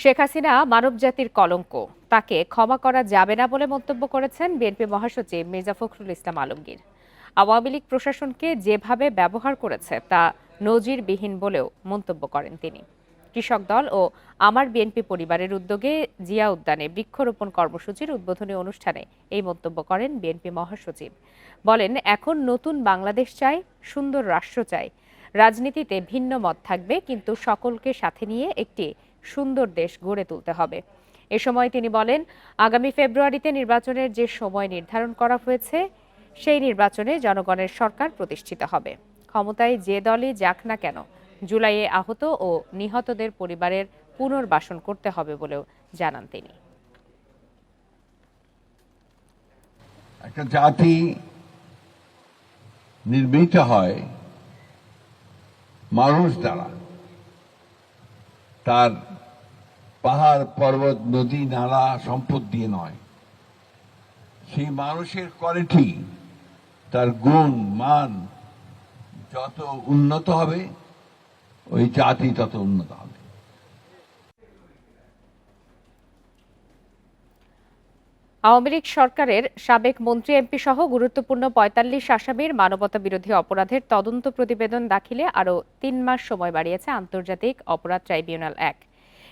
শেখ হাসিনা মানবজাতির কলঙ্ক, তাকে ক্ষমা করা যাবে না বলে মন্তব্য করেছেন বিএনপি মহাসচিব মির্জা ফখরুল ইসলাম আলমগীর। আওয়ামী লীগ প্রশাসনকে যেভাবে ব্যবহার করেছে তা নজিরবিহীন বলেও মন্তব্য করেন তিনি। কৃষক দল ও আমার বিএনপি পরিবারের উদ্যোগে জিয়া উদ্যানে বৃক্ষরোপণ কর্মসূচির উদ্বোধনী অনুষ্ঠানে এই মন্তব্য করেন বিএনপি মহাসচিব। বলেন, এখন নতুন বাংলাদেশ চাই, সুন্দর রাষ্ট্র চাই। রাজনীতিতে ভিন্ন মত থাকবে, কিন্তু সকলকে সাথে নিয়ে একটি সুন্দর দেশ গড়ে তুলতে হবে। এ সময় তিনি বলেন, আগামী ফেব্রুয়ারিতে নির্বাচনের যে সময় নির্ধারণ করা হয়েছে, সেই নির্বাচনে জনগণের সরকার প্রতিষ্ঠিত হবে। ক্ষমতায় যে দলই যাক না কেন, জুলাইয়ে আহত ও নিহতদের পরিবারের পুনর্বাসন করতে হবে বলেও জানান তিনি। একটা জাতি নির্মিত হয় মানুষ দ্বারা, তার পাহাড় পর্বত নদী নালা সম্পদ দিয়ে নয়। সেই মানুষের কোয়ালিটি, তার গুণ মান যত উন্নত হবে, ওই জাতি তত উন্নত হবে। আওয়ামী লীগ সরকারের সাবেক মন্ত্রী এমপি সহ গুরুত্বপূর্ণ ৪৫ আসামির মানবতা বিরোধী অপরাধের তদন্ত প্রতিবেদন দাখিলে আরও ৩ মাস সময় বাড়িয়েছে আন্তর্জাতিক অপরাধ ট্রাইব্যুনাল ১।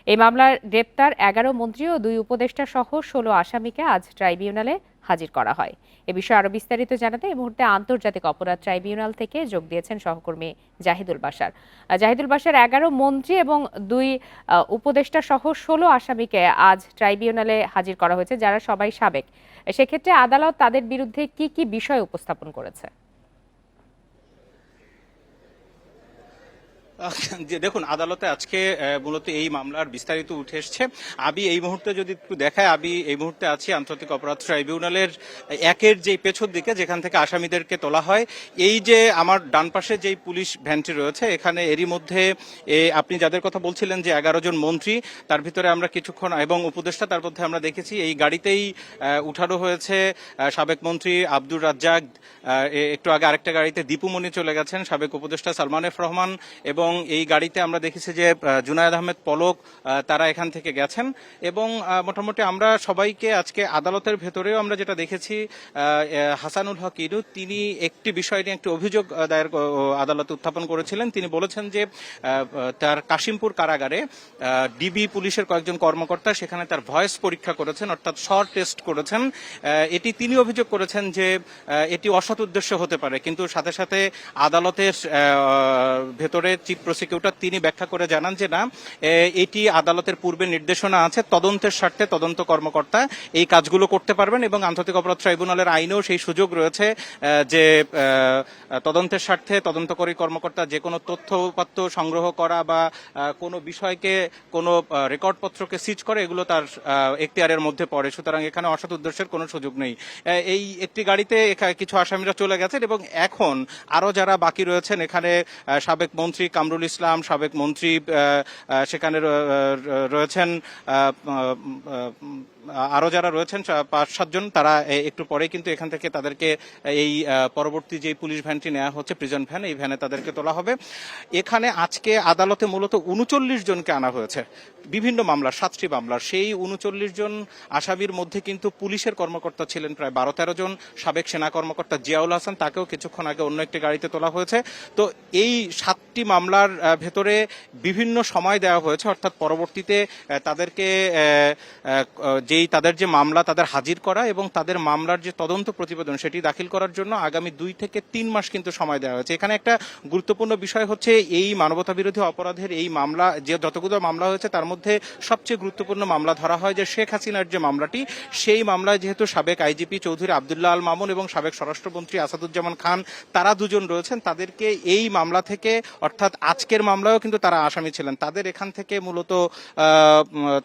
এই মামলার গ্রেপ্তার ১১ মন্ত্রী ও ২ উপদেষ্টা সহ ১৬ আসামিকে আজ ট্রাইব্যুনালে হাজির করা হয়। এ বিষয়ে আরও বিস্তারিত জানাতে এই মুহূর্তে আন্তর্জাতিক অপরাধ ট্রাইব্যুনাল থেকে যোগ দিয়েছেন সহকর্মী জাহিদুল বাশার। জাহিদুল বাশার, ১১ মন্ত্রী এবং ২ উপদেষ্টা সহ ১৬ আসামিকে আজ ট্রাইব্যুনালে হাজির করা হয়েছে, যারা সবাই সাবেক। সেক্ষেত্রে আদালত তাদের বিরুদ্ধে কি কি বিষয় উপস্থাপন করেছে? দেখুন, আদালতে আজকে মূলত এই মামলার বিস্তারিত উঠে এসছে। আমি এই মুহূর্তে যদি একটু দেখায়, আমি এই মুহূর্তে আছি আন্তর্জাতিক অপরাধ ট্রাইব্যুনালের একের যে পেছন দিকে, যেখান থেকে আসামিদেরকে তোলা হয়। এই যে আমার ডান পাশে যেই পুলিশ ভ্যানটি রয়েছে, এখানে এরই মধ্যে আপনি যাদের কথা বলছিলেন যে ১১ জন মন্ত্রী, তার ভিতরে আমরা কিছুক্ষণ এবং উপদেষ্টা, তার মধ্যে আমরা দেখেছি এই গাড়িতেই উঠানো হয়েছে সাবেক মন্ত্রী আব্দুর রাজ্জাক। একটু আগে আরেকটা গাড়িতে দীপুমণি চলে গেছেন, সাবেক উপদেষ্টা সালমান এফ রহমান, এবং এই গাড়িতে আমরা দেখেছি যে জুনায়েদ আহমেদ পলক, তারা এখান থেকে গেছেন। এবং মোটামুটি আমরা সবাইকে আজকে আদালতের ভেতরেও আমরা যেটা দেখেছি, হাসানুল হক ইনু তিনি একটি বিষয় নিয়ে একটি অভিযোগ দায়ের আদালতে উত্থাপন করেছিলেন। তিনি বলেছেন যে তার কাশিমপুর কারাগারে ডিবি পুলিশের কয়েকজন কর্মকর্তা সেখানে তার ভয়েস পরীক্ষা করেছেন, অর্থাৎ স্বর টেস্ট করেছেন। এটি তিনি অভিযোগ করেছেন যে এটি অসৎ উদ্দেশ্য হতে পারে, কিন্তু সাথে সাথে আদালতের ভেতরে চিফ প্রসিকিউটর তিনি ব্যাখ্যা করে জানান যে না, এটি আদালতের পূর্বে নির্দেশনা আছে, তদন্তের স্বার্থে তদন্ত কর্মকর্তা এই কাজগুলো করতে পারবেন, এবং আন্তর্জাতিক অপরাধ ট্রাইব্যুনালের আইনেও সেই সুযোগ রয়েছে যে তদন্তের স্বার্থে তদন্তকারী কর্মকর্তা যে কোনো তথ্যপত্র সংগ্রহ করা বা কোনো বিষয়কে, কোনো রেকর্ডপত্রকে সিজ করে, এগুলো তার এখতিয়ারের মধ্যে পড়ে। সুতরাং এখানে অসৎ উদ্দেশ্যের কোনো সুযোগ নেই। এই একটি গাড়িতে কিছু আসামিরা চলে গেছেন, এবং এখন আরো যারা বাকি রয়েছেন, এখানে সাবেক মন্ত্রী কামরুল ইসলাম, সাবেক মন্ত্রী সেখানে রয়েছেন, আরো যারা রয়েছেন ৫-৭ জন, তারা একটু পরে কিন্তু এখান থেকে তাদেরকে এই পরবর্তী যে পুলিশ ভ্যানটি নেওয়া হচ্ছে, প্রিজন ভ্যান, এই ভ্যানে তাদেরকে তোলা হবে। এখানে আজকে আদালতে মূলত ৩৯ জনকে আনা হয়েছে বিভিন্ন মামলার, ৭টি মামলার। সেই ৩৯ জন আসামির মধ্যে কিন্তু পুলিশের কর্মকর্তা ছিলেন প্রায় ১২-১৩ জন। সাবেক সেনা কর্মকর্তা জিয়াউল হাসান, তাকেও কিছুক্ষণ আগে অন্য একটি গাড়িতে তোলা হয়েছে। তো এই ৭টি মামলার ভেতরে বিভিন্ন সময় দেওয়া হয়েছে, অর্থাৎ পরবর্তীতে তাদেরকে তাদের যে মামলা তাদের হাজির করা এবং তাদের মামলার যে তদন্ত প্রতিবেদন সেটি দাখিল করার জন্য আগামী ২ থেকে ৩ মাস কিন্তু সময় দেওয়া হয়েছে। এখানে একটা গুরুত্বপূর্ণ বিষয় হচ্ছে, এই মানবতা বিরোধী অপরাধের এই মামলা, যে যতগুলো মামলা হয়েছে তার মধ্যে সবচেয়ে গুরুত্বপূর্ণ মামলা ধরা হয় যে শেখ হাসিনার যে মামলাটি, সেই মামলায় যেহেতু সাবেক আইজিপি চৌধুরী আব্দুল্লাহ আল মামুন এবং সাবেক স্বরাষ্ট্রমন্ত্রী আসাদুজ্জামান খান, তারা দুজন রয়েছেন, তাদেরকে এই মামলা থেকে, অর্থাৎ আজকের মামলায়ও কিন্তু তারা আসামি ছিলেন, তাদের এখান থেকে মূলত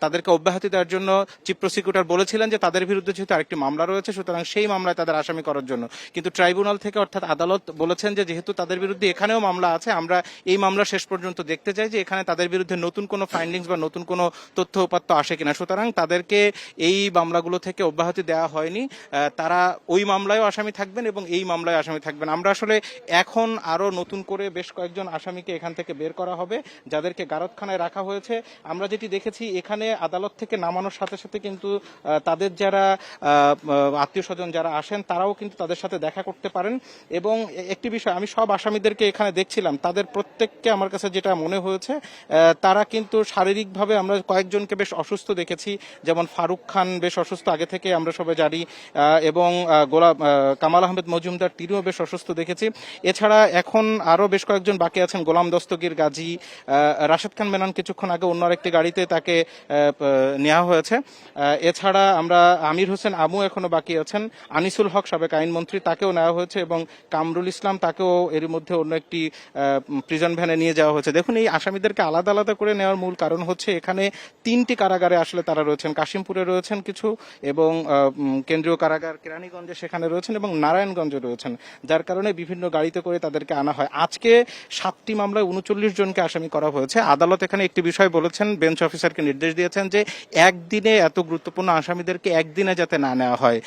তাদেরকে অব্যাহতি দেওয়ার জন্য চিফ প্রসিকিউটর বলেছিলেন যে তাদের বিরুদ্ধে যেহেতু আরেকটি মামলা রয়েছে সুতরাং সেই মামলায় তাদের আসামি করার জন্য, কিন্তু ট্রাইব্যুনাল থেকে অর্থাৎ আদালত বলেছেন যে যেহেতু তাদের বিরুদ্ধে এখানেও মামলা আছে, আমরা এই মামলা শেষ পর্যন্ত দেখতে চাই যে এখানে তাদের বিরুদ্ধে নতুন কোনো ফাইন্ডিংস বা নতুন কোনো তথ্য উপাত্ত আসে কিনা। সুতরাং তাদেরকে এই মামলাগুলো থেকে অব্যাহতি দেওয়া হয়নি, তারা ওই মামলায়ও আসামি থাকবেন এবং এই মামলায় আসামি থাকবেন। আমরা আসলে এখন আরো নতুন করে বেশ কয়েকজন আসামিকে এখান থেকে বের করা হবে যাদেরকে গারদখানায় রাখা হয়েছে। আমরা যেটি দেখেছি এখানে আদালত থেকে নামানোর সাথে সাথে কিন্তু তাদের যারা আত্মীয় স্বজন যারা আসেন তারাও কিন্তু তাদের সাথে দেখা করতে পারেন। এবং একটি বিষয়, আমি সব আসামিদেরকে এখানে দেখছিলাম, তাদের প্রত্যেককে আমার কাছে যেটা মনে হয়েছে তারা কিন্তু শারীরিকভাবে, আমরা কয়েকজনকে বেশ অসুস্থ দেখেছি, যেমন ফারুক খান বেশ অসুস্থ আগে থেকে আমরা সবাই জানি, এবং কামাল আহমেদ মজুমদার তিনিও বেশ অসুস্থ দেখেছি। এছাড়া এখন আরো বেশ কয়েকজন বাকি আছেন, গোলাম দস্তগীর গাজী, রাশেদ খান মেনন কিছুক্ষণ আগে অন্য আরেকটি গাড়িতে তাকে নেওয়া হয়েছে। এছাড়া আমরা আমির হোসেন আমু এখনো বাকি আছেন, আনিসুল হক সাবেক আইনমন্ত্রী তাকেও নেওয়া হয়েছে, এবং কামরুল ইসলাম তাকেও এর মধ্যে অন্য একটি প্রিজন ভ্যানে নিয়ে যাওয়া হয়েছে। দেখুন, এই আসামিদেরকে আলাদা আলাদা করে নেওয়ার মূল কারণ হচ্ছে এখানে 3টি কারাগারে আসলে তারা রয়েছেন, কাশিমপুরে রয়েছেন কিছু, এবং কেন্দ্রীয় কারাগার কেরানীগঞ্জে সেখানে রয়েছেন, এবং নারায়ণগঞ্জে রয়েছেন, যার কারণে বিভিন্ন গাড়িতে করে তাদেরকে আনা হয়। আজকে 7টি মামলায় 39 জনকে আসামি করা হয়েছে। আদালত এখানে একটি বিষয় বলেছেন, বেঞ্চ অফিসারকে নির্দেশ দিয়েছেন যে একদিনে এত গুরুত্বপূর্ণ আসামিদেরকে একদিনে যাতে না নেওয়া হয়।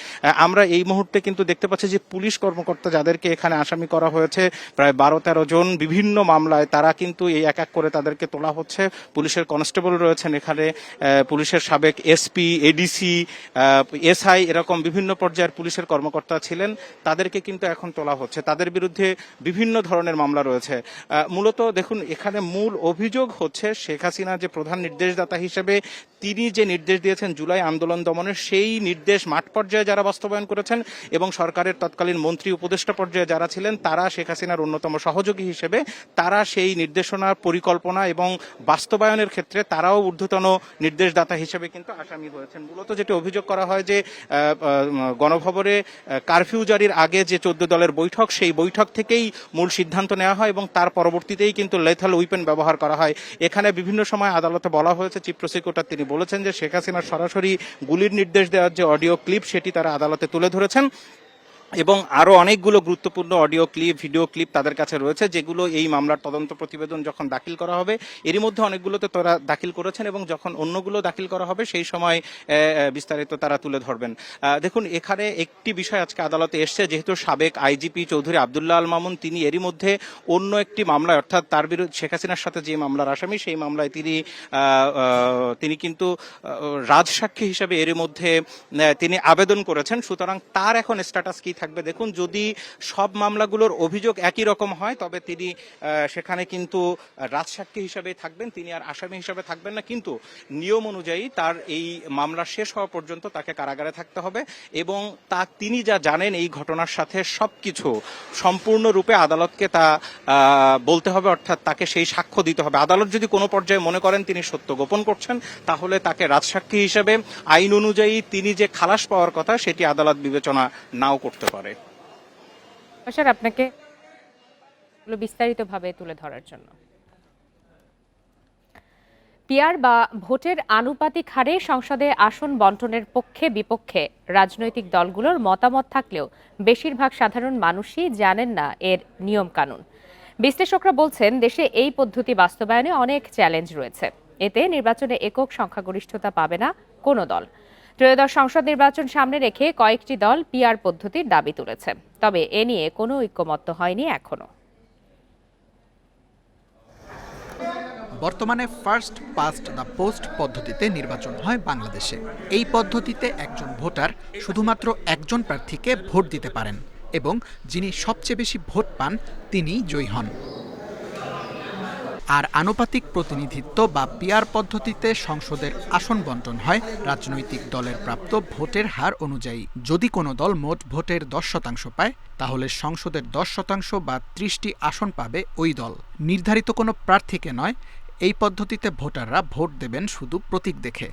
আমরা এই মুহূর্তে কিন্তু দেখতে পাচ্ছি যে পুলিশ কর্মকর্তা যাদেরকে এখানে আসামি করা হয়েছে প্রায় 12-13 জন বিভিন্ন মামলায়, তারা কিন্তু এই এক এক করে তাদেরকে তোলা হচ্ছে। পুলিশের কনস্টেবল রয়েছেন এখানে, পুলিশের সাবেক এসপি, এডিসি, এসআই, এরকম বিভিন্ন পর্যায়ের পুলিশের কর্মকর্তা ছিলেন, তাদেরকে কিন্তু এখন তোলা হচ্ছে। তাদের বিরুদ্ধে বিভিন্ন ধরনের মামলা রয়েছে। মূলত দেখুন, এখানে মূল অভিযোগ হচ্ছে শেখ হাসিনা যে প্রধান নির্দেশদাতা হিসেবে তিনি যে নির্দেশ দিয়েছেন জুলাই আন্দোলন দমনের, সেই নির্দেশ মাঠ পর্যায়ে যারা বাস্তবায়ন করেছেন এবং সরকারের তৎকালীন মন্ত্রী উপদেষ্টা পর্যায়ে যারা ছিলেন তারা শেখ হাসিনার অন্যতম সহযোগী হিসেবে তারা সেই নির্দেশনার পরিকল্পনা এবং বাস্তবায়নের ক্ষেত্রে তারাও ঊর্ধ্বতন নির্দেশদাতা হিসেবে কিন্তু আসামি হয়েছেন। মূলত যেটি অভিযোগ করা হয় যে গণভবনে কারফিউ জারির আগে যে 14 দলের বৈঠক, সেই বৈঠক থেকেই মূল সিদ্ধান্ত নেওয়া হয় এবং তার পরবর্তীতেই কিন্তু লেথাল উইপেন ব্যবহার করা হয়। এখানে বিভিন্ন সময় আদালতে বলা হয়েছে, চিফ প্রসিকিউটর তিনি বলেছেন যে শেখ হাসিনার সরাসরি গুলির নির্দেশ দেওয়ার যে অডিও ক্লিপ সেটি তারা আদালতে তুলে ধরেছেন, এবং আরো অনেকগুলো গুরুত্বপূর্ণ অডিও ক্লিপ, ভিডিও ক্লিপ তাদের কাছে রয়েছে, যেগুলো এই মামলার তদন্ত প্রতিবেদন যখন দাখিল করা হবে, এরই মধ্যে অনেকগুলোতে তারা দাখিল করেছেন, এবং যখন অন্যগুলো দাখিল করা হবে সেই সময় বিস্তারিত তারা তুলে ধরবেন। দেখুন, এখানে একটি বিষয় আজকে আদালতে এসছে, যেহেতু সাবেক আইজিপি চৌধুরী আব্দুল্লাহ আল মামুন তিনি এরই মধ্যে অন্য একটি মামলায়, অর্থাৎ তার বিরুদ্ধে শেখ হাসিনার সাথে যে মামলার আসামি, সেই মামলায় তিনি কিন্তু রাজসাক্ষী হিসেবে এরই মধ্যে তিনি আবেদন করেছেন। সুতরাং তার এখন স্ট্যাটাস কি থাকবে দেখুন, যদি সব মামলাগুলোর অভিযোগ একই রকম হয় তবে তিনি সেখানে কিন্তু রাজসাক্ষী হিসাবে থাকবেন, তিনি আর আসামি হিসাবে থাকবেন না। কিন্তু নিয়ম অনুযায়ী তার এই মামলা শেষ হওয়া পর্যন্ত তাকে কারাগারে থাকতে হবে, এবং তিনি যা জানেন এই ঘটনার সাথে সবকিছু সম্পূর্ণরূপে আদালতকে তা বলতে হবে, অর্থাৎ তাকে সেই সাক্ষ্য দিতে হবে। আদালত যদি কোনো পর্যায়ে মনে করেন তিনি সত্য গোপন করছেন, তাহলে তাকে রাজসাক্ষী হিসেবে আইন অনুযায়ী তিনি যে খালাস পাওয়ার কথা সেটি আদালত বিবেচনা নাও করতে পারে। স্যার, আপনাকে বিস্তারিতভাবে তুলে ধরার জন্য। পিআর বা ভোটের আনুপাতিক হারে সংসদে আসন বন্টনের পক্ষে বিপক্ষে রাজনৈতিক দলগুলোর মতামত থাকলেও বেশিরভাগ সাধারণ মানুষই জানেন না এর নিয়ম কানুন। বিশ্লেষকরা বলছেন দেশে এই পদ্ধতি বাস্তবায়নে অনেক চ্যালেঞ্জ রয়েছে। এতে নির্বাচনে একক সংখ্যাগরিষ্ঠতা পাবে না কোনো দল। ত্রয়োদশ সংসদ নির্বাচন সামনে রেখে কয়েকটি দল পিআর পদ্ধতির দাবি তুলেছে, তবে এ নিয়ে কোনো ঐক্যমত্য হয়নি এখনো। বর্তমানে ফার্স্ট পাস্ট দ্য পোস্ট পদ্ধতিতে নির্বাচন হয় বাংলাদেশে। এই পদ্ধতিতে একজন ভোটার শুধুমাত্র একজন প্রার্থীকে ভোট দিতে পারেন এবং যিনি সবচেয়ে বেশি ভোট পান তিনিই জয়ী হন। আর আনুপাতিক প্রতিনিধিত্ব বা পিআর পদ্ধতিতে সংসদের আসন বন্টন হয় রাজনৈতিক দলের প্রাপ্ত ভোটের হার অনুযায়ী। যদি কোনো দল মোট ভোটের 10% পায়, তাহলে সংসদের 10% বা 30টি আসন পাবে ওই দল, নির্ধারিত কোনো প্রার্থীকে নয়। এই পদ্ধতিতে ভোটাররা ভোট দেবেন শুধু প্রতীক দেখে।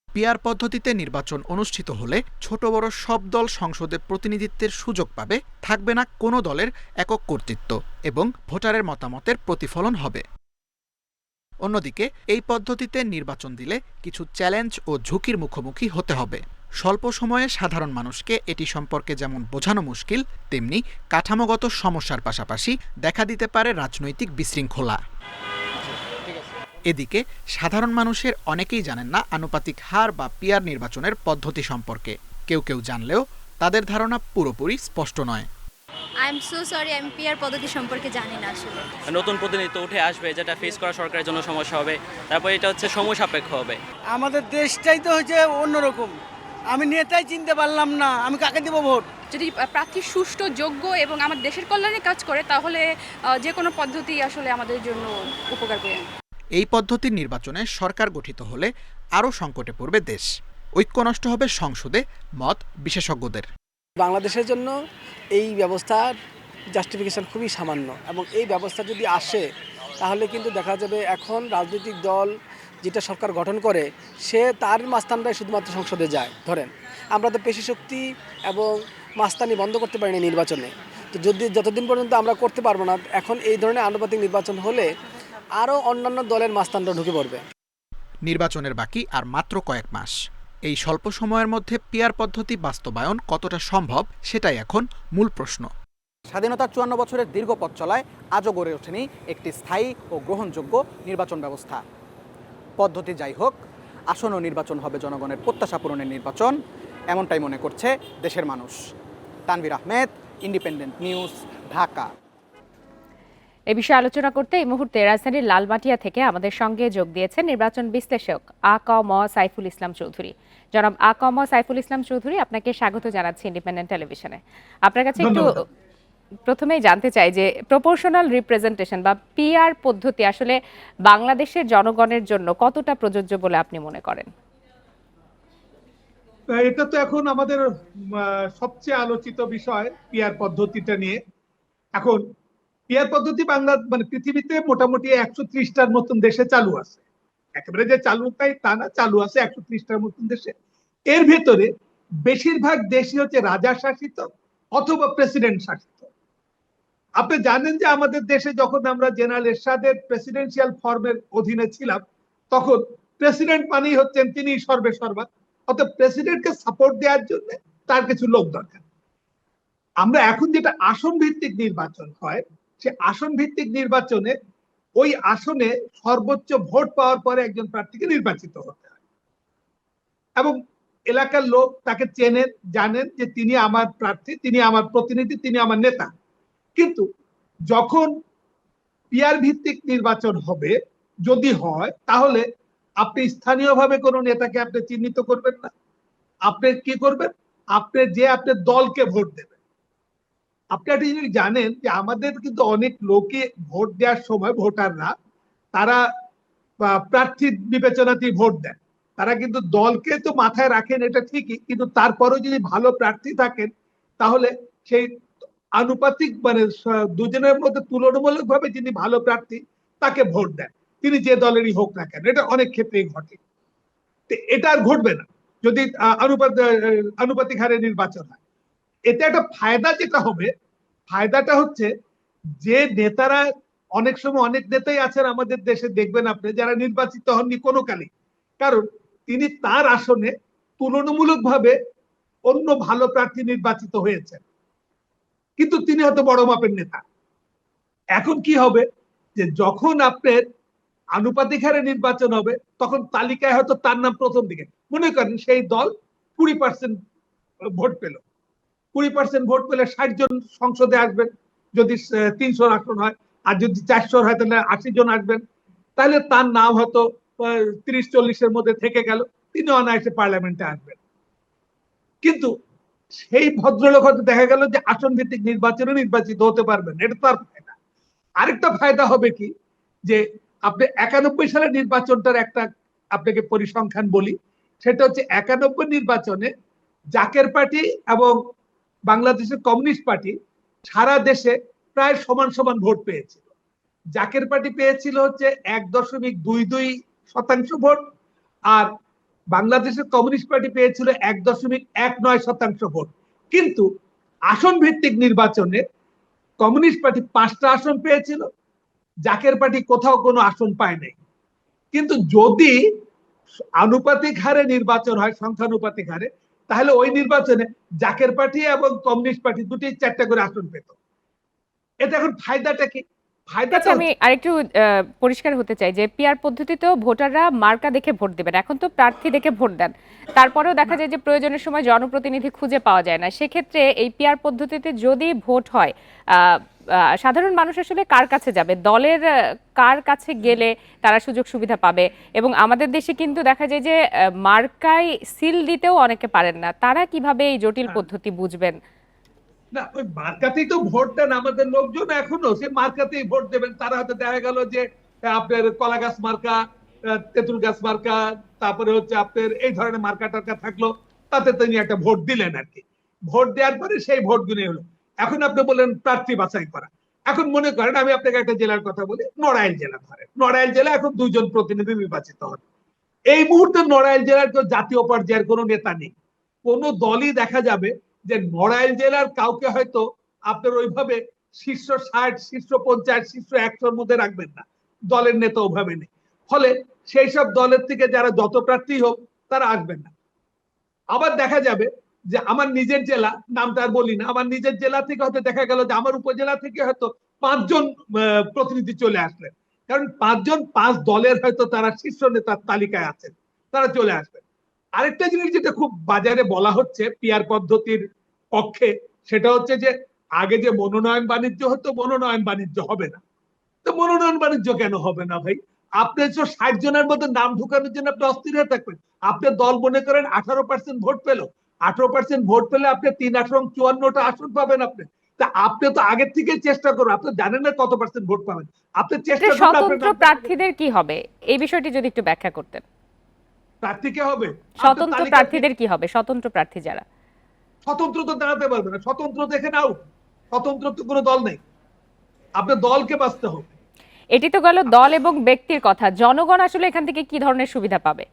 পিআর পদ্ধতিতে নির্বাচন অনুষ্ঠিত হলে ছোট বড় সব দল সংসদে প্রতিনিধিত্বের সুযোগ পাবে, থাকবে না কোনো দলের একক কর্তৃত্ব এবং ভোটারের মতামতের প্রতিফলন হবে। অন্যদিকে এই পদ্ধতিতে নির্বাচন দিলে কিছু চ্যালেঞ্জ ও ঝুঁকির মুখোমুখি হতে হবে। স্বল্প সময়ে সাধারণ মানুষকে এটি সম্পর্কে যেমন বোঝানো মুশকিল, তেমনি কাঠামোগত সমস্যার পাশাপাশি দেখা দিতে পারে রাজনৈতিক বিশৃঙ্খলা। এদিকে সাধারণ মানুষের অনেকেই জানেন না আনুপাতিক হার বা পিআর নির্বাচনের পদ্ধতি সম্পর্কে। কেউ কেউ জানলেও তাদের ধারণা পুরোপুরি স্পষ্ট নয়। আই এম সো সরি, আমি পিআর পদ্ধতি সম্পর্কে জানি না আসলে। নতুন প্রতিনিধিত্ব উঠে আসবে, যেটা ফেস করা সরকারের জন্য সমস্যা হবে। তারপর এটা হচ্ছে সময় সাপেক্ষ হবে। আমাদের দেশটাই তো হচ্ছে অন্যরকম। আমি নেতাই চিনতে পারলাম না, আমি কাকে দেব ভোট? যদি প্রার্থী সুষ্ঠু, যোগ্য এবং আমার দেশের কল্যাণে কাজ করে, তাহলে যে কোনো পদ্ধতি আসলে আমাদের জন্য উপকার করে। এই পদ্ধতির নির্বাচনে সরকার গঠিত হলে আরও সংকটে পড়বে দেশ। ঐক্য নষ্ট হবে সংসদে, মত বিশেষজ্ঞদের। বাংলাদেশের জন্য এই ব্যবস্থার জাস্টিফিকেশন খুবই সামান্য, এবং এই ব্যবস্থা যদি আসে তাহলে কিন্তু দেখা যাবে এখন রাজনৈতিক দল যেটা সরকার গঠন করে সে তার মাস্তানরাই শুধুমাত্র সংসদে যায়। ধরেন আমরা তো পেশি শক্তি এবং মাস্তানি বন্ধ করতে পারিনি নির্বাচনে, তো যতদিন পর্যন্ত আমরা করতে পারবো না, এখন এই ধরনের আনুপাতিক নির্বাচন হলে আরও অন্যান্য দলের মাস্তানরা ঢুকে পড়বে। নির্বাচনের বাকি আর মাত্র কয়েক মাস। এই স্বল্প সময়ের মধ্যে পিআর পদ্ধতি বাস্তবায়ন কতটা সম্ভব সেটাই এখন মূল প্রশ্ন। স্বাধীনতার 54 বছরের দীর্ঘ পথ চলায় আজও গড়ে ওঠেনি একটি স্থায়ী ও গ্রহণযোগ্য নির্বাচন ব্যবস্থা। পদ্ধতি যাই হোক, আসন্ন নির্বাচন হবে জনগণের প্রত্যাশা পূরণের নির্বাচন, এমনটাই মনে করছে দেশের মানুষ। Tanvir Ahmed, independent news, Dhaka. এ বিষয়ে আলোচনা করতে এই মুহূর্তে রাজধানীর লালমাটিয়া থেকে আমাদের সঙ্গে যোগ দিয়েছেন নির্বাচন বিশ্লেষক আ.ক.ম সাইফুল ইসলাম চৌধুরী। জনাব আ.ক.ম সাইফুল ইসলাম চৌধুরী, আপনাকে স্বাগত জানাচ্ছি ইন্ডিপেন্ডেন্ট টেলিভিশনে। আপনার কাছে একটু প্রথমেই জানতে চাই যে প্রপোর্শনাল রিপ্রেজেন্টেশন বা পিআর পদ্ধতি আসলে বাংলাদেশের জনগণের জন্য কতটা প্রযোজ্য বলে আপনি মনে করেন? এটা তো এখন আমাদের সবচেয়ে আলোচিত বিষয় পিআর পদ্ধতিটা নিয়ে। এখন পিআর পদ্ধতি পৃথিবীতে মোটামুটি 130টার মতন দেশে চালু আছে। একেবারে যে চালু তাই তা না, চালু আছে 130টার মতন দেশে। এর ভেতরে বেশিরভাগ দেশই হচ্ছে রাজা শাসিত অথবা প্রেসিডেন্ট শাসিত। আপনি জানেন যে আমাদের দেশে যখন আমরা জেনারেল এরশাদের প্রেসিডেন্সিয়াল ফর্মের অধীনে ছিলাম, তখন প্রেসিডেন্ট মানেই হচ্ছেন তিনি সর্বে সর্বা, অর্থাৎ প্রেসিডেন্টকে সাপোর্ট দেওয়ার জন্য তার কিছু লোক দরকার। আমরা এখন যেটা আসন ভিত্তিক নির্বাচন হয়, সে আসন ভিত্তিক নির্বাচনে ওই আসনে সর্বোচ্চ ভোট পাওয়ার পরে একজন প্রার্থীকে নির্বাচিত হতে হয়, এবং এলাকার লোক তাকে চেনেন, জানেন যে তিনি আমার প্রার্থী, তিনি আমার প্রতিনিধি, তিনি আমার নেতা। কিন্তু যখন পিআর ভিত্তিক নির্বাচন হবে, যদি হয়, তাহলে আপনি স্থানীয়ভাবে কোনো নেতাকে আপনি চিহ্নিত করবেন না। আপনি কি করবেন? আপনার দলকে ভোট দেবেন। আপনি একটা জিনিস জানেন যে আমাদের কিন্তু অনেক লোকে ভোট দেওয়ার সময় ভোটাররা তারা প্রার্থী বিবেচনাতেই ভোট দেন। তারা কিন্তু দলকে তো মাথায় রাখেন, এটা ঠিকই, কিন্তু তারপরেও যদি ভালো প্রার্থী থাকেন তাহলে সেই আনুপাতিক দুজনের মধ্যে তুলনামূলকভাবে যিনি ভালো প্রার্থী তাকে ভোট দেন, তিনি যে দলেরই হোক না কেন। এটা অনেক ক্ষেত্রেই ঘটে। এটা আর ঘটবে না যদি আনুপাতিক হারে নির্বাচন হয়। এতে একটা ফায়দা যেটা হবে, ফায়দাটা হচ্ছে যে নেতারা, অনেক সময় অনেক নেতাই আছেন আমাদের দেশে, দেখবেন আপনি, যারা নির্বাচিত হননি কোনো কালে, কারণ তিনি তার আসনে তুলনামূলকভাবে অন্য ভালো প্রার্থী নির্বাচিত হয়েছেন, কিন্তু তিনি হয়তো বড় মাপের নেতা। এখন কি হবে যে যখন আপনার আনুপাতিক হারে নির্বাচন হবে, তখন তালিকায় হয়তো তার নাম প্রথম দিকে, মনে করেন সেই দল 20% ভোট পেল, 20% ভোট পেলে 60 জন সংসদে আসবেন যদি 300 আসন হয়, আর যদি 400 হয় তাহলে 80 জন আসবেন। তাহলে তার নাম হয়তো 30-40-এর মধ্যে থেকে গেল, তিনি অনায়াসে পার্লামেন্টে আসবেন। কিন্তু সেই ভদ্রলোক হয়তো দেখা গেল যে আসন ভিত্তিক নির্বাচনে নির্বাচিত হতে পারবেন। এটা তার ফায়দা। আরেকটা ফায়দা হবে কি, যে আপনি 91 সালের নির্বাচনটার একটা আপনাকে পরিসংখ্যান বলি। সেটা হচ্ছে 91 নির্বাচনে জাকের পার্টি এবং বাংলাদেশের কমিউনিস্ট পার্টি সারা দেশে প্রায় সমান সমান ভোট পেয়েছিল। জাকের পার্টি পেয়েছিল হচ্ছে 1.22% ভোট, আর বাংলাদেশের কমিউনিস্ট পার্টি পেয়েছিল 1.19% ভোট। কিন্তু আসন ভিত্তিক নির্বাচনে কমিউনিস্ট পার্টি 5টা আসন পেয়েছিল, জাকের পার্টি কোথাও কোনো আসন পায় নাই। কিন্তু যদি আনুপাতিক হারে নির্বাচন হয়, সংখ্যানুপাতিক হারে, তাহলে ওই নির্বাচনে জাকের পার্টি এবং কমিউনিস্ট পার্টি দুটি 4টা করে আসন পেত। এটা এখন ফায়দাটা কি? আচ্ছা, আমি আরেকটু পরিষ্কার হতে চাই যে পিআর পদ্ধতিতেও ভোটাররা মার্কা দেখে ভোট দেবেন, এখন তো প্রার্থী দেখে ভোট দেন, তারপরেও দেখা যায় যে প্রয়োজনের সময় জনপ্রতিনিধি খুঁজে পাওয়া যায় না। সেক্ষেত্রে এই পিআর পদ্ধতিতে যদি ভোট হয়, সাধারণ মানুষ আসলে কার কাছে যাবে, দলের কার কাছে গেলে তারা সুযোগ সুবিধা পাবে? এবং আমাদের দেশে কিন্তু দেখা যায় যে মার্কায় সিল দিতেও অনেকে পারেন না, তারা কিভাবে এই জটিল পদ্ধতি বুঝবেন? না, ওই মার্কাতেই তো ভোট দেন আমাদের লোকজন, এখনো সে মার্কাতেই ভোট দেবেন। তারা হয়তো দেখা গেল যে আপনার কলা গাছ মার্কা, তেঁতুল গাছ মার্কা, তারপরে হচ্ছে আপনার এই ধরনের মার্কা টার্কা থাকলো, তাতে তিনি একটা ভোট দিলেন আর কি। ভোট দেওয়ার পরে সেই ভোট গুনে হলো। এখন আপনি বললেন প্রার্থী বাছাই করা। এখন মনে করেন আমি আপনাকে একটা জেলার কথা বলি, নড়াইল জেলা ধরেন। নড়াইল জেলা এখন 2 জন প্রতিনিধি নির্বাচিত হন। এই মুহূর্তে নড়াইল জেলার কেউ জাতীয় পর্যায়ের কোনো নেতা নেই। কোনো দলই দেখা যাবে যে নড়াইল জেলার কাউকে হয়তো আপনার ওইভাবে শীর্ষ 60, শীর্ষ 50, শীর্ষ 100-র মধ্যে রাখবেন না, দলের নেতা ওভাবে নেই। ফলে সেই সব দলের থেকে যারা যত প্রার্থী হোক তারা আসবেন না। আবার দেখা যাবে যে আমার নিজের জেলা, নামটা আর বলি না, আমার নিজের জেলা থেকে হয়তো দেখা গেল যে আমার উপজেলা থেকে হয়তো 5 জন প্রতিনিধি চলে আসলেন, কারণ 5 জন 5 দলের হয়তো তারা শীর্ষ নেতার তালিকায় আছেন, তারা চলে আসবেন। আরেকটা জিনিস যেটা খুব বাজারে বলা হচ্ছে পিআর পদ্ধতির পক্ষে, সেটা হচ্ছে যে আগে যে মনোনয়ন বাণিজ্য হতো, মনোনয়ন বাণিজ্য হবে না। তো মনোনয়ন বাণিজ্য কেন হবে না ভাই? আপনি 60 জনের মধ্যে নাম ঢুকানোর জন্য আপনি অস্থির হয়ে থাকবেন। আপনার দল মনে করেন 18% ভোট পেল, 18% ভোট পেলে আপনি 3, 18, 54টা আসন পাবেন আপনি। তা আপনি তো আগের থেকে চেষ্টা করুন, আপনি জানেন না কত পার্সেন্ট ভোট পাবেন, আপনি চেষ্টা করুন। স্বতন্ত্র প্রার্থীদের কি হবে, এই বিষয়টি যদি একটু ব্যাখ্যা করতেন। প্রার্থীকে হবে, স্বতন্ত্র প্রার্থীদের কি হবে? স্বতন্ত্র প্রার্থী যারা, স্বতন্ত্র তো দাঁড়াতে পারবে না, স্বতন্ত্র দেখে নাও, স্বতন্ত্র তো কোনো দল নেই, আপনার দলকে বাঁচতে হবে। এটি তো গেল দল এবং ব্যক্তির কথা, জনগণ আসলে এখান থেকে কি ধরনের সুবিধা পাবে?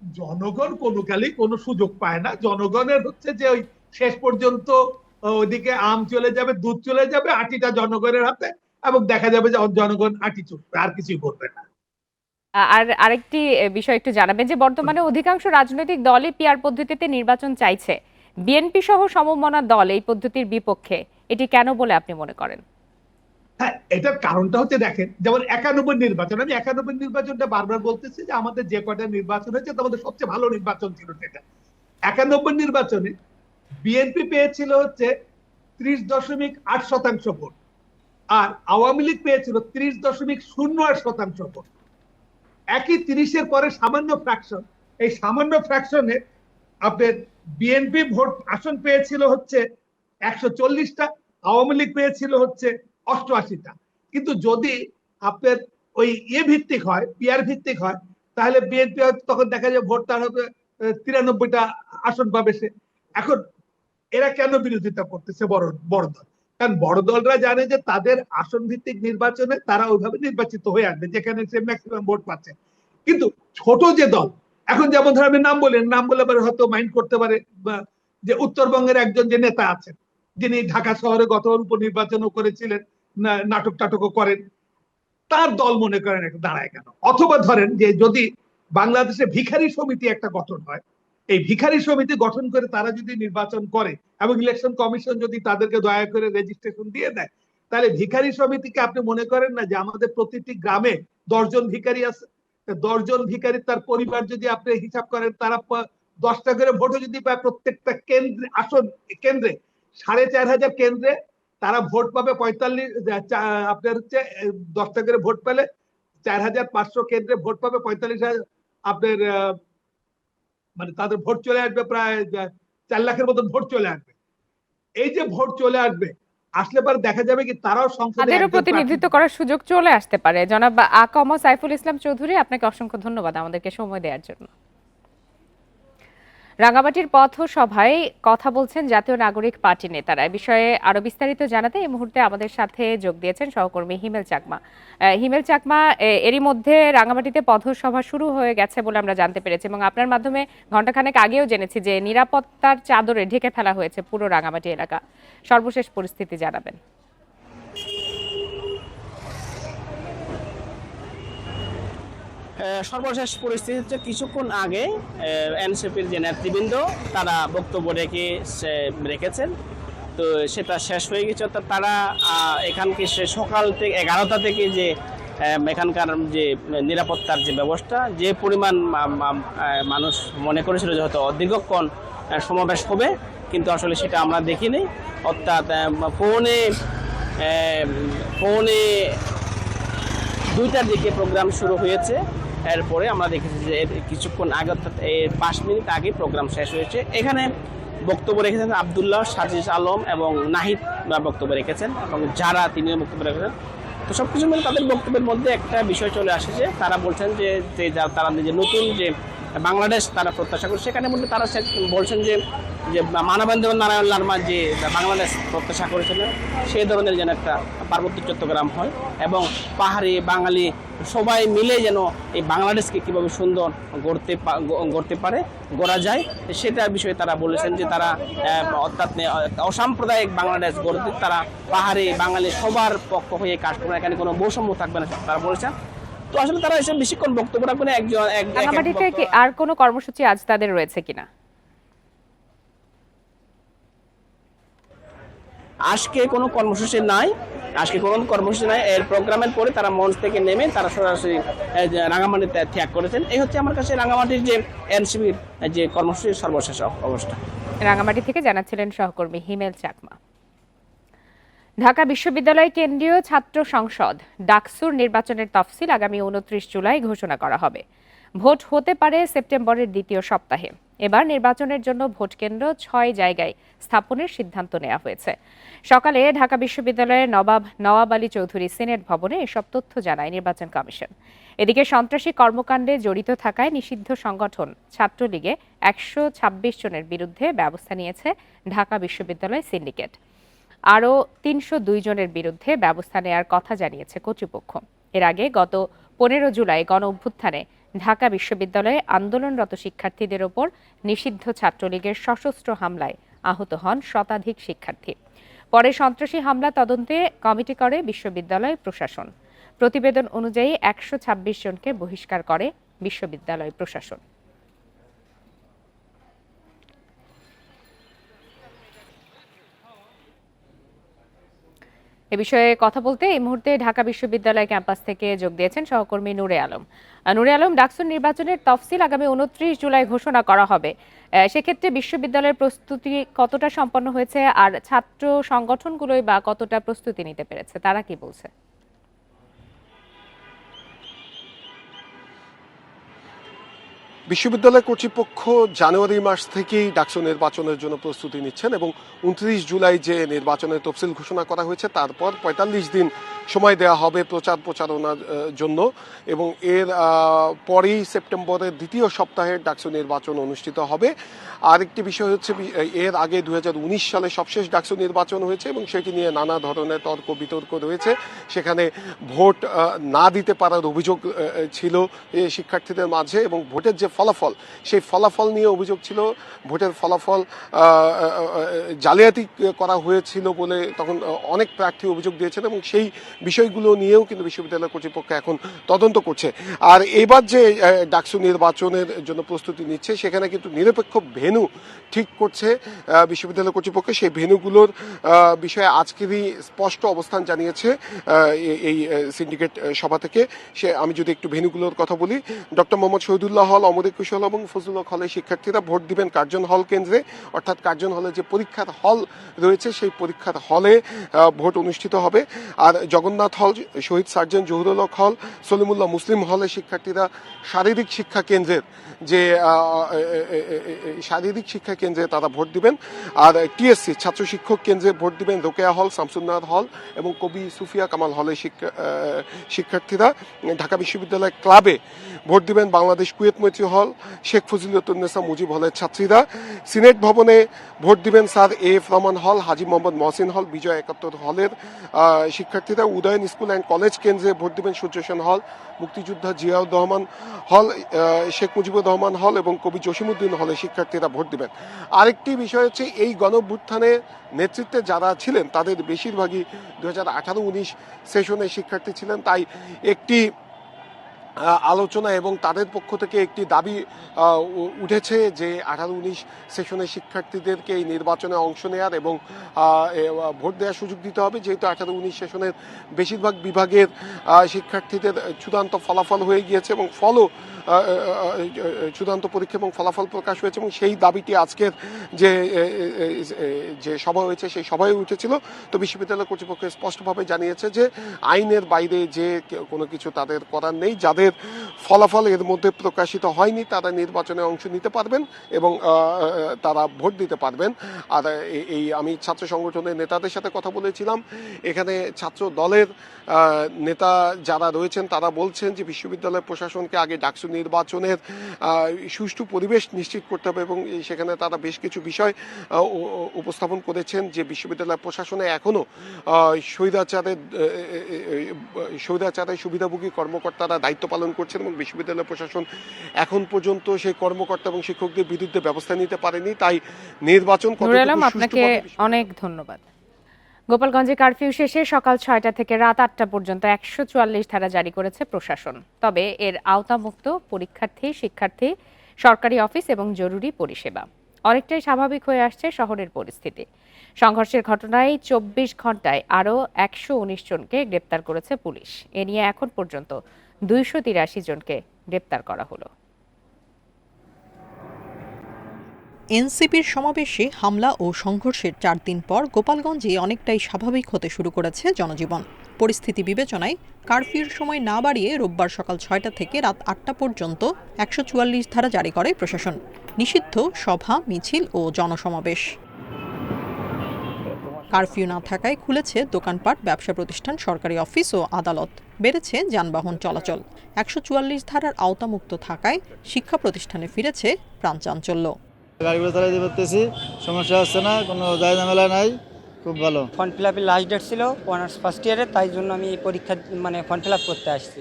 জনগণ কোনো কালেই কোনো সুযোগ পায় না। জনগণের হচ্ছে যে ওই শেষ পর্যন্ত ওইদিকে আম চলে যাবে, দুধ চলে যাবে, আটিটা জনগণের হাতে, এবং দেখা যাবে যে জনগণ আটি চুপবে, আর কিছুই করবে না। আর আরেকটি বিষয় একটু জানাবেন যে বর্তমানে অধিকাংশ রাজনৈতিক দলই পিআর পদ্ধতিতে নির্বাচন চাইছে, বিএনপি সহ সমমনা দল এই পদ্ধতির বিপক্ষে, এটি কেন বলে আপনি মনে করেন? হ্যাঁ, এটার কারণটা হচ্ছে দেখেন, যেমন 91 নির্বাচন, আমি 91 নির্বাচনটা বারবার বলতেছি যে আমাদের যে কয়টা নির্বাচন হয়েছে আমাদের সবচেয়ে ভালো নির্বাচন ছিল সেটা। 91 নির্বাচনে বিএনপি পেয়েছিল হচ্ছে 30.8% ভোট, আর আওয়ামী লীগ পেয়েছিল 30.08% ভোট। একই 30-এর পরে সামান্য ফ্র্যাকশন, এই সামান্য ফ্র্যাকশনে আপনার বিএনপি ভোট আসন পেয়েছিল হচ্ছে 140টা, আওয়ামী লীগ পেয়েছিল হচ্ছে 88টা। কিন্তু যদি আপনার ওই ভিত্তিক হয়, পিআর ভিত্তিক হয়, তাহলে বিএনপি তখন দেখা যায় ভোট তার হবে 93টা আসন পাবে সে। এখন এরা কেন বিরোধিতা করতেছে বড় বড় দল? কারণ বড় দলরা জানে যে তাদের আসন ভিত্তিক নির্বাচনে তারা ওইভাবে নির্বাচিত হয়ে আসবে যেখানে সে ম্যাক্সিমাম ভোট পাচ্ছে। কিন্তু ছোট যে দল, এখন যেমন ধর আমি নাম বলেন, নাম বলে হয়তো মাইন্ড করতে পারে যে উত্তরবঙ্গের একজন যে নেতা আছেন যিনি ঢাকা শহরে গতবার উপনির্বাচনও করেছিলেন, নাটক টাটকও করেন, তার দল মনে করেন একটা দাঁড়ায় কেন? অথবা ধরেন যে যদি বাংলাদেশে ভিখারি সমিতি একটা গঠন হয়, এই ভিখারি সমিতি গঠন করে তারা যদি নির্বাচন করে এবং ইলেকশন কমিশন যদি তাদেরকে দয়া করে রেজিস্ট্রেশন দিয়ে দেয়, তাহলে ভিখারি সমিতিকে আপনি মনে করেন না যে আমাদের প্রতিটি গ্রামে 10 জন ভিখারি আছে, 10 জন ভিখারি তার পরিবার যদি আপনি হিসাব করেন, তারা 10টা করে ভোটও যদি পায় প্রত্যেকটা কেন্দ্রে, আসন কেন্দ্রে 4500 কেন্দ্রে তারা ভোট পাবে 45, আপনার হচ্ছে 10টা করে ভোট পেলে 4500 কেন্দ্রে ভোট পাবে 45,000, আপনার মানে তাদের ভোট চলে আসবে প্রায় 4 লাখের মতন ভোট চলে আসবে। এই যে ভোট চলে আসবে, আসলে পরে দেখা যাবে কি তারাও সংসদে তাদেরও প্রতিনিধিত্ব করার সুযোগ চলে আসতে পারে। জনাব আকম সাইফুল ইসলাম চৌধুরী, আপনাকে অসংখ্য ধন্যবাদ আমাদেরকে সময় দেওয়ার জন্য। রাঙ্গামাটির পথসভায় কথা বলছেন জাতীয় নাগরিক পার্টি নেতারা। এই বিষয়ে আরো বিস্তারিত জানাতে এই মুহূর্তে আমাদের সাথে যোগ দিয়েছেন সহকর্মী হিমেল চাকমা। হিমেল চাকমা, এরই মধ্যে রাঙ্গামাটিতে পথসভা শুরু হয়ে গেছে বলে আমরা জানতে পেরেছি, এবং আপনার মাধ্যমে ঘণ্টাখানেক আগেও জেনেছি যে নিরাপত্তার চাদরে ঢেকে ফেলা হয়েছে পুরো রাঙ্গামাটি এলাকা। সর্বশেষ পরিস্থিতি জানাবেন। সর্বশেষ পরিস্থিতি হচ্ছে কিছুক্ষণ আগে এনসিপির যে নেতৃবৃন্দ তারা বক্তব্য রেখেছেন, তো সেটা শেষ হয়ে গেছে। অর্থাৎ তারা এখানকে সকাল থেকে 11টা থেকে যে এখানকার যে নিরাপত্তার যে ব্যবস্থা, যে পরিমাণ মানুষ মনে করেছিল যে হয়তো দীর্ঘক্ষণ সমাবেশ হবে, কিন্তু আসলে সেটা আমরা দেখিনি। অর্থাৎ পৌনে 2টার দিকে প্রোগ্রাম শুরু হয়েছে, এরপরে আমরা দেখেছি যে কিছুক্ষণ আগে অর্থাৎ 5 মিনিট আগে প্রোগ্রাম শেষ হয়েছে। এখানে বক্তব্য রেখেছেন আবদুল্লাহ, সাজিদ আলম এবং নাহিদ বক্তব্য রেখেছেন, এবং যারা তিনিও বক্তব্য রেখেছেন। তো সব কিছু মিলে তাদের বক্তব্যের মধ্যে একটা বিষয় চলে আসে, তারা বলছেন যে তারা যে নতুন যে বাংলাদেশ তারা প্রত্যাশা করে, সেখানে মধ্যে তারা বলছেন যে মানবেন্দ্র নারায়ণ লারমা যে বাংলাদেশ প্রত্যাশা করেছিলেন সেই ধরনের যেন একটা পার্বত্য চট্টগ্রাম হয়, এবং পাহাড়ি বাঙালি সবাই মিলে যেন এই বাংলাদেশকে কীভাবে সুন্দর গড়া যায় সেটার বিষয়ে তারা বলেছেন যে তারা অর্থাৎ অসাম্প্রদায়িক বাংলাদেশ গড়তে তারা পাহাড়ি বাঙালি সবার পক্ষ হয়ে কাজ করবেন, এখানে কোনো বৈষম্য থাকবে না তারা বলেছেন। তো আসলে তারা এসে বেশিক্ষণ বক্তব্য রাখবেন রাঙামাটিতে কি আর কোনো কর্মসূচি আজ তাদের রয়েছে কিনা? আজকে কোনো কর্মসূচি নাই, এর প্রোগ্রামের পরে তারা মঞ্চ থেকে নেমে তারা সরাসরি রাঙামাটিতে ত্যাগ করেছেন। এই হচ্ছে আমার কাছে রাঙামাটির যে এনসিপির যে কর্মসূচির সর্বশেষ অবস্থা। রাঙামাটি থেকে জানাচ্ছিলেন সহকর্মী হিমেল চাকমা। ঢাকা বিশ্ববিদ্যালয় কেন্দ্রীয় ছাত্র সংসদ ডাকসুর নির্বাচনের তফসিল আগামী 29 জুলাই ঘোষণা করা হবে। ভোট হতে পারে সেপ্টেম্বরের দ্বিতীয় সপ্তাহে। এবার নির্বাচনের জন্য ভোট কেন্দ্র 6 জায়গায় স্থাপনের সিদ্ধান্ত নেওয়া হয়েছে। সকালে ঢাকা বিশ্ববিদ্যালয়ের নওয়াব আলী চৌধুরী সিনেট ভবনে এসব তথ্য জানায় নির্বাচন কমিশন। এদিকে সন্ত্রাসী কর্মকাণ্ডে জড়িত থাকায় নিষিদ্ধ সংগঠন ছাত্রলীগে 126 জনের বিরুদ্ধে ব্যবস্থা নিয়েছে ঢাকা বিশ্ববিদ্যালয় সিন্ডিকেট। আরও 302 জনের বিরুদ্ধে ব্যবস্থা নেওয়ার কথা জানিয়েছে কর্তৃপক্ষ। এর আগে গত 15 জুলাই গণ অভ্যুত্থানে ঢাকা বিশ্ববিদ্যালয়ে আন্দোলনরত শিক্ষার্থীদের ওপর নিষিদ্ধ ছাত্রলীগের সশস্ত্র হামলায় আহত হন শতাধিক শিক্ষার্থী। পরে সন্ত্রাসী হামলা তদন্তে কমিটি করে বিশ্ববিদ্যালয় প্রশাসন। প্রতিবেদন অনুযায়ী 126 জনকে বহিষ্কার করে বিশ্ববিদ্যালয় প্রশাসন। এ বিষয়ে কথা বলতে এই মুহূর্তে ঢাকা বিশ্ববিদ্যালয় ক্যাম্পাস থেকে যোগ দিয়েছেন সহকর্মী নূরে আলম। নূরে আলম, ডাকসুর নির্বাচনের তফসিল আগামী 29 জুলাই ঘোষণা করা হবে, সেক্ষেত্রে বিশ্ববিদ্যালয়ের প্রস্তুতি কতটা সম্পন্ন হয়েছে, আর ছাত্র সংগঠনগুলোই বা কতটা প্রস্তুতি নিতে পেরেছে, তারা কি বলছে? বিশ্ববিদ্যালয় কর্তৃপক্ষ জানুয়ারি মাস থেকেই ডাকসু নির্বাচনের জন্য প্রস্তুতি নিচ্ছেন, এবং 29 জুলাই যে নির্বাচনের তফসিল ঘোষণা করা হয়েছে তারপর 45 দিন সময় দেওয়া হবে প্রচারণার জন্য, এবং এর পরেই সেপ্টেম্বরের দ্বিতীয় সপ্তাহে ডাকসু নির্বাচন অনুষ্ঠিত হবে। আরেকটি বিষয় হচ্ছে, এর আগে 2019 সালে সবশেষ ডাকসু নির্বাচন হয়েছে এবং সেটি নিয়ে নানা ধরনের তর্ক বিতর্ক রয়েছে। সেখানে ভোট না দিতে পারার অভিযোগ ছিল শিক্ষার্থীদের মাঝে, এবং ভোটের যে ফলাফল সেই ফলাফল নিয়ে অভিযোগ ছিল, ভোটের ফলাফল জালিয়াতি করা হয়েছিল বলে তখন অনেক প্রার্থী অভিযোগ দিয়েছেন, এবং সেই বিষয়গুলো নিয়েও কিন্তু বিশ্ববিদ্যালয় কর্তৃপক্ষ এখন তদন্ত করছে। আর এবার যে ডাকসু নির্বাচনের জন্য প্রস্তুতি নিচ্ছে সেখানে কিন্তু নিরপেক্ষ ভেন্যু ঠিক করছে বিশ্ববিদ্যালয় কর্তৃপক্ষ। সেই ভেন্যুগুলোর বিষয়ে আজকেরই স্পষ্ট অবস্থান জানিয়েছে এই সিন্ডিকেট সভা থেকে। আমি যদি একটু ভেন্যুগুলোর কথা বলি, ডক্টর মোহাম্মদ শহীদুল্লাহ হল, অমর একুশ হল এবং ফজলুল হক হলের শিক্ষার্থীরা ভোট দিবেন কার্জন হল কেন্দ্রে, অর্থাৎ কার্জন হলে যে পরীক্ষার হল রয়েছে সেই পরীক্ষার হলে ভোট অনুষ্ঠিত হবে। আর জগন্নাথ হল, শহীদ সার্জেন্ট জহুরুল হক হল, সলিমুল্লাহ মুসলিম হলের শিক্ষার্থীরা শারীরিক শিক্ষা কেন্দ্রের তারা ভোট দিবেন। আর টিএসসি ছাত্র শিক্ষক কেন্দ্রে ভোট দিবেন রোকেয়া হল, শামসুন্নাহার হল এবং কবি সুফিয়া কামাল হলের শিক্ষার্থীরা। ঢাকা বিশ্ববিদ্যালয় ক্লাবে ভোট দিবেন বাংলাদেশ কুয়েত মৈত্রী হল, শেখ ফজিলতুন্নেসা মুজিব হলের ছাত্রীরা। সিনেট ভবনে ভোট দিবেন স্যার এফ রহমান হল, হাজী মোহাম্মদ মহসিন হল, বিজয় 71 হলের শিক্ষার্থীরা। উদয়ন স্কুল অ্যান্ড কলেজ কেন্দ্রে ভোট দিবেন সূর্য সেন হল, মুক্তিযোদ্ধা জিয়াউর রহমান হল, শেখ মুজিবুর রহমান হল এবং কবি জসিমউদ্দিন হলের শিক্ষার্থীরা ভোট দিবেন। আরেকটি বিষয় হচ্ছে, এই গণঅভ্যুত্থানে নেতৃত্বে যারা ছিলেন তাদের বেশিরভাগই 2018-19 সেশনের শিক্ষার্থী ছিলেন, তাই একটি আলোচনা এবং তাদের পক্ষ থেকে একটি দাবি উঠেছে যে 18-19 সেশনের শিক্ষার্থীদেরকে এই নির্বাচনে অংশ নেওয়ার এবং ভোট দেওয়ার সুযোগ দিতে হবে, যেহেতু 18-19 সেশনের বেশিরভাগ বিভাগের শিক্ষার্থীদের চূড়ান্ত ফলাফল হয়ে গিয়েছে এবং চূড়ান্ত পরীক্ষা এবং ফলাফল প্রকাশ হয়েছে এবং সেই দাবিটি আজকের যে সভা হয়েছে সেই সভায় উঠেছিল। তো বিশ্ববিদ্যালয় কর্তৃপক্ষ স্পষ্টভাবে জানিয়েছে যে আইনের বাইরে যে কোনো কিছু তাদের করার নেই, যাদের ফলাফল এর মধ্যে প্রকাশিত হয়নি তারা নির্বাচনে অংশ নিতে পারবেন এবং তারা ভোট দিতে পারবেন। আর আমি ছাত্র সংগঠনের নেতাদের সাথে কথা বলেছিলাম, এখানে ছাত্র দলের নেতা যারা রয়েছেন তারা বলছেন যে বিশ্ববিদ্যালয় প্রশাসনকে আগে ডাকসু নির্বাচনের সুষ্ঠু পরিবেশ নিশ্চিত করতে হবে এবং সেখানে তারা বেশ কিছু বিষয় উপস্থাপন করেছেন যে বিশ্ববিদ্যালয় প্রশাসনে এখনো স্বৈরাচারের সুবিধাভোগী কর্মকর্তারা দায়িত্ব পালন করছেন এবং বিশ্ববিদ্যালয় প্রশাসন এখন পর্যন্ত সেই কর্মকর্তা এবং শিক্ষকদের বিরুদ্ধে ব্যবস্থা নিতে পারেনি। তাই নির্বাচন আপনাকে অনেক ধন্যবাদ। গোপালগঞ্জে কারফিউ শেষে সকাল 6টা থেকে রাত 8টা পর্যন্ত 144 ধারা জারি করেছে প্রশাসন। তবে এর আওতামুক্ত পরীক্ষার্থী, শিক্ষার্থী, সরকারি অফিস এবং জরুরি পরিষেবা। অনেকটাই স্বাভাবিক হয়ে আসছে শহরের পরিস্থিতি। সংঘর্ষের ঘটনায় 24 ঘন্টায় আরও 119 জনকে গ্রেপ্তার করেছে পুলিশ। এ নিয়ে এখন পর্যন্ত 283 জনকে গ্রেপ্তার করা হলো। এনসিপির সমাবেশে হামলা ও সংঘর্ষের 4 দিন পর গোপালগঞ্জে অনেকটাই স্বাভাবিক হতে শুরু করেছে জনজীবন। পরিস্থিতি বিবেচনায় কারফিউর সময় না বাড়িয়ে রোববার সকাল 6টা থেকে রাত 8টা পর্যন্ত 144 ধারা জারি করে প্রশাসন। নিষিদ্ধ সভা, মিছিল ও জনসমাবেশ। কারফিউ না থাকায় খুলেছে দোকানপাট, ব্যবসা প্রতিষ্ঠান, সরকারি অফিস ও আদালত। বেড়েছে যানবাহন চলাচল। 144 ধারার আওতামুক্ত থাকায় শিক্ষা প্রতিষ্ঠানে ফিরেছে প্রাণচাঞ্চল্য। গাড়িগুলো চালাতে পারতেছি, সমস্যা হচ্ছে না, কোনো দায় ঝামেলা নাই, খুব ভালো। ফর্ম ফিল আপের লাস্ট ডেট ছিল অনার্স ফার্স্ট ইয়ারে, তাই জন্য আমি এই পরীক্ষা ফর্ম ফিল আপ করতে আসছি।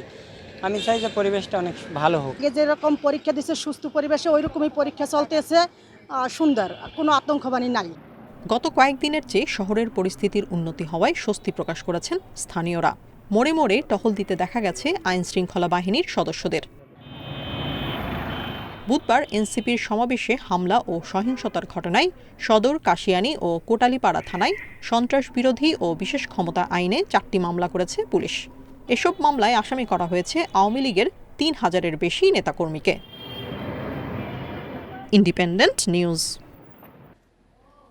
আমি চাই যে পরিবেশটা অনেক ভালো হোক। যেরকম পরীক্ষা দিচ্ছে সুস্থ পরিবেশে ওই রকমই পরীক্ষা চলতেছে, সুন্দর, কোনো আতঙ্কবাণী নাই। গত কয়েকদিনের চেয়ে শহরের পরিস্থিতির উন্নতি হওয়ায় স্বস্তি প্রকাশ করেছেন স্থানীয়রা। মোড়ে মোড়ে টহল দিতে দেখা গেছে আইন শৃঙ্খলা বাহিনীর সদস্যদের। বুধবার এনসিপির সমাবেশে হামলা ও সহিংসতার ঘটনায় সদর, কাশিয়ানী ও কোটালীপাড়া থানায় সন্ত্রাস বিরোধী ও বিশেষ ক্ষমতা আইনে 4টি মামলা করেছে পুলিশ। এসব মামলায় আসামি করা হয়েছে আওয়ামী লীগের 3000-এর বেশি নেতাকর্মীকে। Independent news.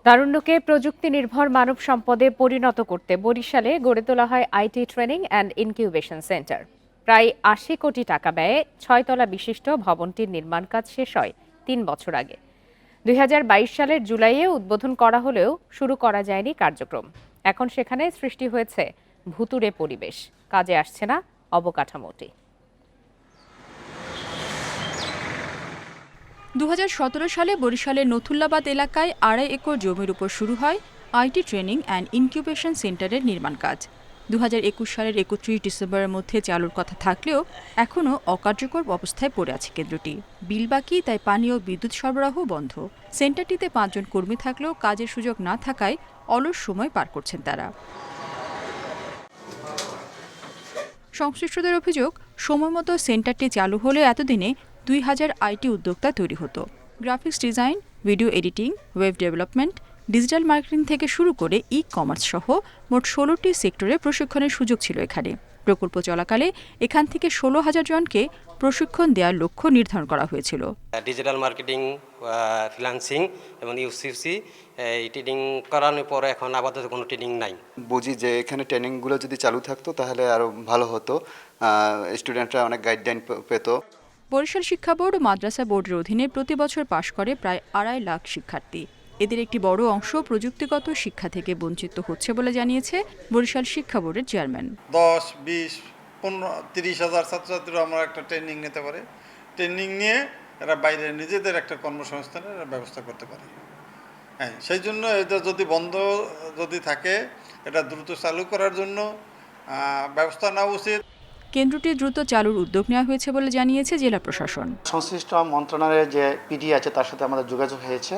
তারুণ্যকে প্রযুক্তি নির্ভর মানব সম্পদে পরিণত করতে বরিশালে গড়ে তোলা হয় IT training and incubation centre. প্রায় 80 কোটি টাকা ব্যয়ে 6 তলা বিশিষ্ট ভবনটির নির্মাণ কাজ শেষ হয় 3 বছর আগে। 2022 সালের জুলাইয়ে উদ্বোধন করা হলেও শুরু করা যায়নি কার্যক্রম। এখন সেখানে সৃষ্টি হয়েছে ভুতুড়ে পরিবেশ, কাজে আসছে না অবকাঠামোটি। 2017 সালে বরিশালের নথুল্লাবাদ এলাকায় 2.5 একর জমির উপর শুরু হয় আইটি ট্রেনিং অ্যান্ড ইনকিউবেশন সেন্টারের নির্মাণ কাজ। 2021 সালের 31 ডিসেম্বরের মধ্যে চালুর কথা থাকলেও এখনও অকার্যকর অবস্থায় পড়ে আছে কেন্দ্রটি। বিল বাকি, তাই পানি ও বিদ্যুৎ সরবরাহ বন্ধ। সেন্টারটিতে 5 জন কর্মী থাকলেও কাজের সুযোগ না থাকায় অলস সময় পার করছেন তারা। সংশ্লিষ্টদের অভিযোগ, সময়মতো সেন্টারটি চালু হলে এতদিনে 2000 আইটি উদ্যোক্তা তৈরি হতো। Graphics design, video editing, web development, digital marketing থেকে শুরু করে ই-কমার্স সহ মোট 16টি সেক্টরে প্রশিক্ষণের সুযোগ ছিল এখানে। প্রকল্প চলাকালে এখান থেকে 16,000 জনকে প্রশিক্ষণ দেওয়ার লক্ষ্য নির্ধারণ করা হয়েছিল। ডিজিটাল মার্কেটিং, ফ্রিল্যান্সিং এবং ইউসিসি এই ট্রেনিং করানোর পরে এখন আপাতত কোনো ট্রেনিং নাই। বুঝি যে এখানে ট্রেনিংগুলো যদি চালু থাকতো তাহলে আরও ভালো হতো, স্টুডেন্টরা অনেক গাইডলাইন পেত। বরিশাল শিক্ষা বোর্ড ও মাদ্রাসা বোর্ডের অধীনে প্রতি বছর পাশ করে প্রায় 2.5 লাখ শিক্ষার্থী। এদের একটি বড় অংশ প্রযুক্তিগত শিক্ষা থেকে বঞ্চিত হচ্ছে বলে জানিয়েছে বরিশাল শিক্ষা বোর্ডের চেয়ারম্যান। 10, 20, 15, 30 হাজার ছাত্রছাত্রীরা আমরা একটা ট্রেনিং নিতে পারে। ট্রেনিং নিয়ে এরা বাইরে নিজেদের একটা কর্মসংস্থানের ব্যবস্থা করতে পারে। হ্যাঁ, সেই জন্য এটা যদি বন্ধ থাকে, এটা দ্রুত চালু করার জন্য ব্যবস্থা নেওয়া উচিত। কেন্দ্রটি দ্রুত চালুর উদ্যোগ নেওয়া হয়েছে বলে জানিয়েছে জেলা প্রশাসন। সংশ্লিষ্ট মন্ত্রণালয়ের যে পিডি আছে তার সাথে আমাদের যোগাযোগ হয়েছে,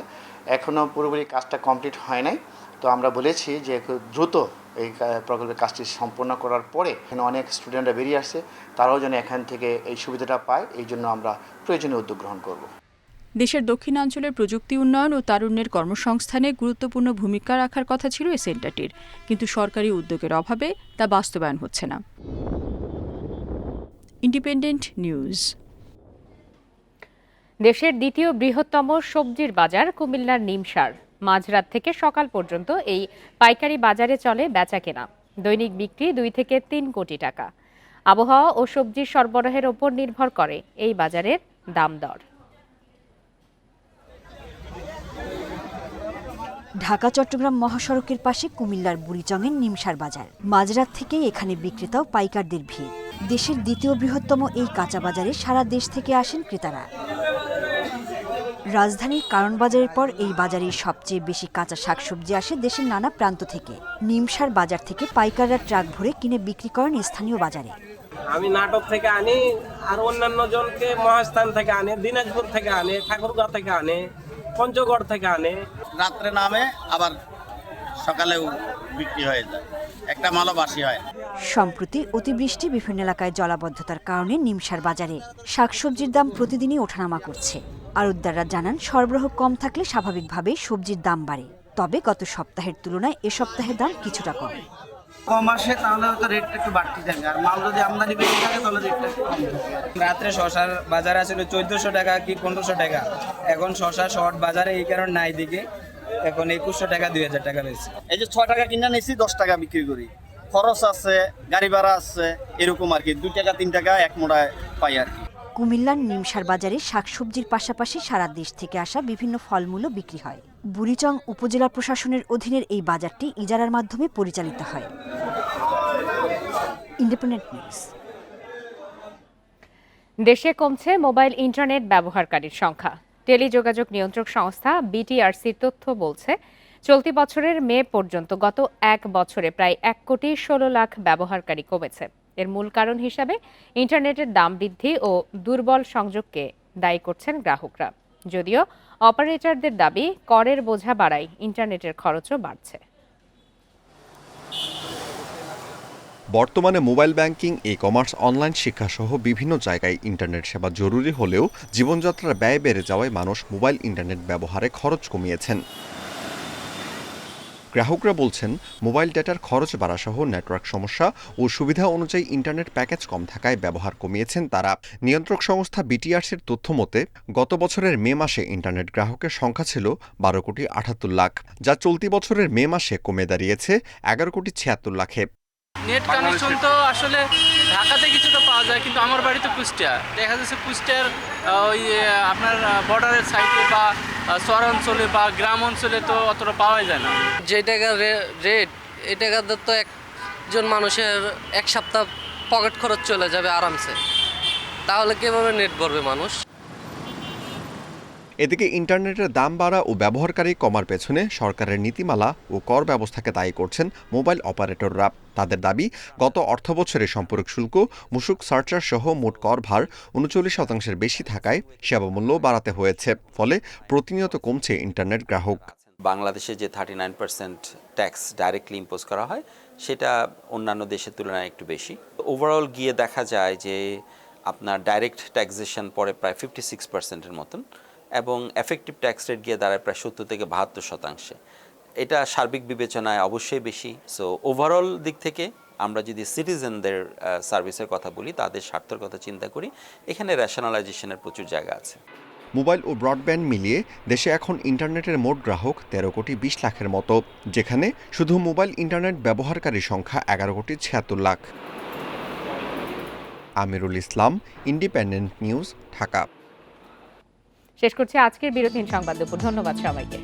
এখনও পুরোপুরি কাজটা কমপ্লিট হয় নাই। তো আমরা বলেছি যে খুব দ্রুত এই প্রকল্পের কাজটি সম্পন্ন করার পরে এখানে অনেক স্টুডেন্টরা বেরিয়ে আসছে, তারাও যেন এখান থেকে এই সুবিধাটা পায়, এই জন্য আমরা প্রয়োজনীয় উদ্যোগ গ্রহণ করব। দেশের দক্ষিণাঞ্চলের প্রযুক্তি উন্নয়ন ও তারুণ্যের কর্মসংস্থানে গুরুত্বপূর্ণ ভূমিকা রাখার কথা ছিল এই সেন্টারটির, কিন্তু সরকারি উদ্যোগের অভাবে তা বাস্তবায়ন হচ্ছে না। Independent news. দেশের দ্বিতীয় বৃহত্তম সবজির বাজার কুমিল্লার নিমসার। মাঝরাত থেকে সকাল পর্যন্ত এই পাইকারি বাজারে চলে বেচাকেনা। দৈনিক বিক্রি 2 থেকে 3 কোটি টাকা। আবহাওয়া ও সবজির সরবরাহের ওপর নির্ভর করে এই বাজারের দাম দর। ঢাকা চট্টগ্রাম মহাসড়কের পাশে কুমিল্লার বুড়িচংয়ের নিমসার বাজার। মাঝরাত থেকেই এখানে বিক্রেতা ও পাইকারদের ভিড়। দেশের দ্বিতীয় বৃহত্তম এই কাঁচা বাজারে সারা দেশ থেকে আসেন ক্রেতারা। রাজধানীর কারণ বাজারের পর এই বাজারে সবচেয়ে বেশি কাঁচা শাকসবজি আসে দেশের নানা প্রান্ত থেকে। নিমসার বাজার থেকে পাইকাররা ট্রাক ভরে কিনে বিক্রি করেন স্থানীয় বাজারে। আমি নাটক থেকে আনি, আর অন্যান্য জনকে মহাস্থান থেকে আনে, দিনাজপুর থেকে আনে, ঠাকুরগাঁও থেকে আনে, পঞ্চগড় থেকে আনে। রাত্রে নামে আবার সকালেও বিক্রি হয়ে যায়, একটা মালও বাসি হয়। সম্প্রতি অতিবৃষ্টি বিভিন্ন এলাকায় জলাবদ্ধতার কারণে নিমসার বাজারে শাকসবজির দাম প্রতিদিনই ওঠানামা করছে। আড়তদাররা জানান, সরবরাহ কম থাকলে স্বাভাবিকভাবেই সবজির দাম বাড়ে। তবে গত সপ্তাহের তুলনায় এ সপ্তাহে দাম কিছুটা কম। কম আসে তাহলে হয়তো রেটটা একটু বাড়তি থাকে, আর মাল যদি আমদানি বেশি থাকে তাহলে রেটটা একটু কম থাকে। রাত্রে শশার বাজার আছিল 1400 টাকা কি 1500 টাকা, এখন শশা শর্ট বাজারে এই কারণে নাই দিকে, এখন 2100 টাকা 2000 টাকা বেশি। এই যে 6 টাকা কিনা নিয়েছি 10 টাকা বিক্রি করি, খরচ আছে, গাড়ি ভাড়া আছে, এরকম আর কি 2 টাকা 3 টাকা এক মোড়ায় পাই আর কি। কুমিল্লার নিমসার বাজারে শাকসবজির পাশাপাশি সারা দেশ থেকে আসা বিভিন্ন ফলমূলও বিক্রি হয়। বুড়িচং উপজেলা প্রশাসনের অধীনের এই বাজারটি ইজারার মাধ্যমে পরিচালিত হয়। Independent news. দেশে কমছে মোবাইল ইন্টারনেট ব্যবহারকারীর সংখ্যা। টেলিযোগাযোগ নিয়ন্ত্রক সংস্থা বিটিআরসির তথ্য বলছে, চলতি বছরের মে পর্যন্ত গত 1 বছরে প্রায় 1,16,00,000 ব্যবহারকারী কমেছে। এর মূল কারণ হিসাবে ইন্টারনেটের দাম বৃদ্ধি ও দুর্বল সংযোগকে দায়ী করছেন গ্রাহকরা। যদিও অপারেটরদের দাবি, করের বোঝা বাড়ায় ইন্টারনেটের খরচও বাড়ছে। বর্তমানে মোবাইল ব্যাংকিং, ই-কমার্স, অনলাইন শিক্ষা সহ বিভিন্ন জায়গায় ইন্টারনেট সেবা জরুরি হলেও জীবনযাত্রার ব্যয় বেড়ে যাওয়ায় মানুষ মোবাইল ইন্টারনেট ব্যবহারে খরচ কমিয়েছেন। গ্রাহকরা বলছেন, মোবাইল ডেটার খরচ বাড়াসহ নেটওয়ার্ক সমস্যা ও সুবিধা অনুযায়ী ইন্টারনেট প্যাকেজ কম থাকায় ব্যবহার কমিয়েছেন তারা। নিয়ন্ত্রক সংস্থা বিটিআরসির তথ্য মতে গত বছরের মে মাসে ইন্টারনেট গ্রাহকের সংখ্যা ছিল 12,78,00,000, যা চলতি বছরের মে মাসে কমে দাঁড়িয়েছে 11,76,00,000-এ। নেট কানেকশন তো আসলে ঢাকাতে কিছুটা পাওয়া যায়, কিন্তু আমার বাড়ি তো কুষ্টিয়া। দেখা যাচ্ছে কুষ্টিয়ার ওই আপনার বর্ডারের সাইডে বা শহরাঞ্চলে বা গ্রাম অঞ্চলে তো অতটা পাওয়া যায় না। যে টাকার রেট, এই টাকাতে তো একজন মানুষের 1 সপ্তাহ পকেট খরচ চলে যাবে আরামসে। তাহলে কিভাবে নেট ভরবে মানুষ? এদিকে ইন্টারনেটের দাম বাড়া ও ব্যবহারকারী কমার পেছনে সরকারের নীতিমালা ও কর ব্যবস্থাকে দায়ী করছেন মোবাইল অপারেটররা। তাদের দাবি, গত অর্থবছরে সম্পর্ক শুল্ক, মূসক সারচার্জ সহ মোট কর ভার 39% বেশি থাকায় সেবামূল্য বাড়াতে হয়েছে। ফলে প্রতিনিয়ত কমছে ইন্টারনেট গ্রাহক। বাংলাদেশে যে 39% ট্যাক্স ডাইরেক্টলি ইম্পোজ করা হয়, সেটা অন্যান্য দেশের তুলনায় একটু বেশি। ওভারঅল গিয়ে দেখা যায় যে আপনার ডাইরেক্ট ট্যাক্সেশন পড়ে প্রায় 56%-এর মতন, এবং এফেক্টিভ ট্যাক্স রেট গিয়ে দাঁড়ায় প্রায় 70 থেকে 72%। এটা সার্বিক বিবেচনায় অবশ্যই বেশি। সো ওভারঅল দিক থেকে আমরা যদি সিটিজেনদের সার্ভিসের কথা বলি, তাদের স্বার্থের কথা চিন্তা করি, এখানে রেশনালাইজেশনের প্রচুর জায়গা আছে। মোবাইল ও ব্রডব্যান্ড মিলিয়ে দেশে এখন ইন্টারনেটের মোট গ্রাহক 13,20,00,000-এর মতো, যেখানে শুধু মোবাইল ইন্টারনেট ব্যবহারকারীর সংখ্যা 11,76,00,000। Amirul Islam, independent news, Dhaka. শেষ করছি আজকের বিরতিহীন সংবাদ দুপুর। ধন্যবাদ সবাইকে।